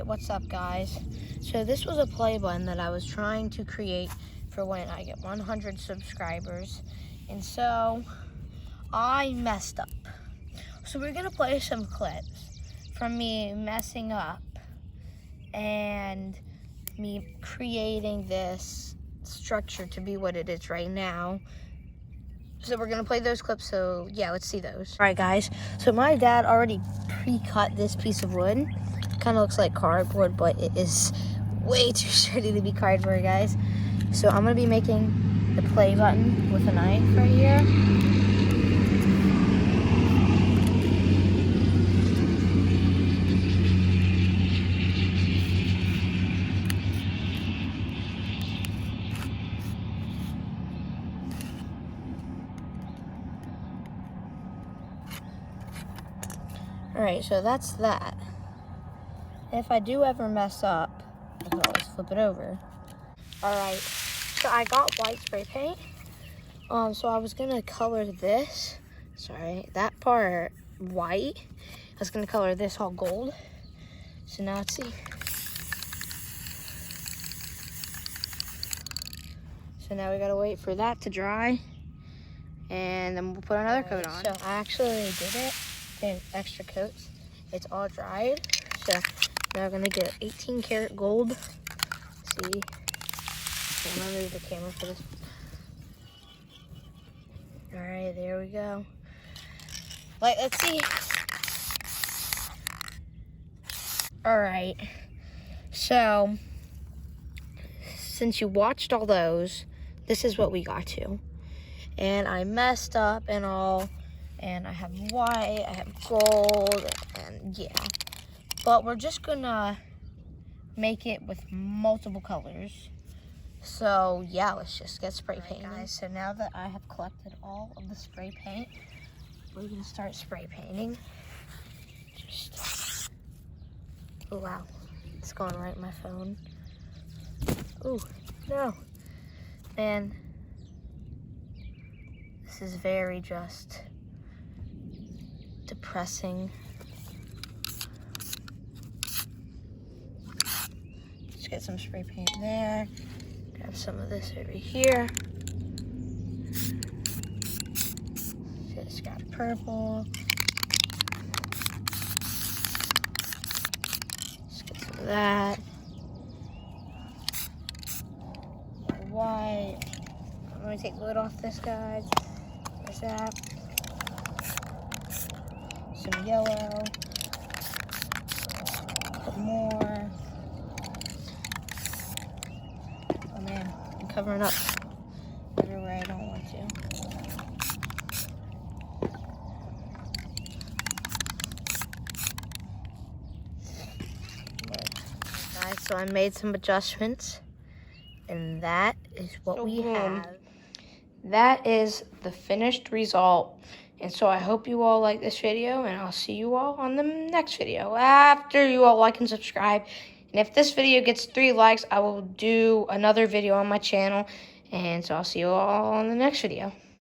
What's up, guys? So this was a play button that I was trying to create for when I get 100 subscribers, and so I messed up. So we're gonna play some clips from me messing up and me creating this structure to be what it is right now. So we're gonna play those clips, so yeah, let's see those. All right, guys, so my dad already pre-cut this piece of wood. Kind of looks like cardboard, but it is way too sturdy to be cardboard, guys. So I'm gonna be making the play button with a knife right here. All right, so that's that. If I do ever mess up, I can always flip it over. All right, so I got white spray paint. So I was gonna color this, that part white. I was gonna color this all gold. So now let's see. So now we gotta wait for that to dry, and then we'll put another coat on. So I actually did it, and extra coats. It's all dried. So now we're gonna get 18 karat gold. Let's see. I'm gonna move the camera for this. All right, there we go. Let's see. All right, so since you watched all those, this is what we got to. And I messed up and all, and I have white, I have gold, and yeah. But we're just gonna make it with multiple colors. So yeah, let's just get spray painting. Guys, so now that I have collected all of the spray paint, we're gonna start spray painting. Oh wow, it's going right in my phone. Oh no, and this is very just depressing. Let's get some spray paint there. Grab some of this over here. Just got purple. Let's get some of that. White. I'm gonna take the lid off this, guys. There's that. Some yellow. Put more. Oh man, I'm covering up everywhere I don't want to. Guys, so I made some adjustments, and that is what we have. That is the finished result. And so I hope you all like this video, and I'll see you all on the next video after you all like and subscribe. And if this video gets 3 likes, I will do another video on my channel. And so I'll see you all on the next video.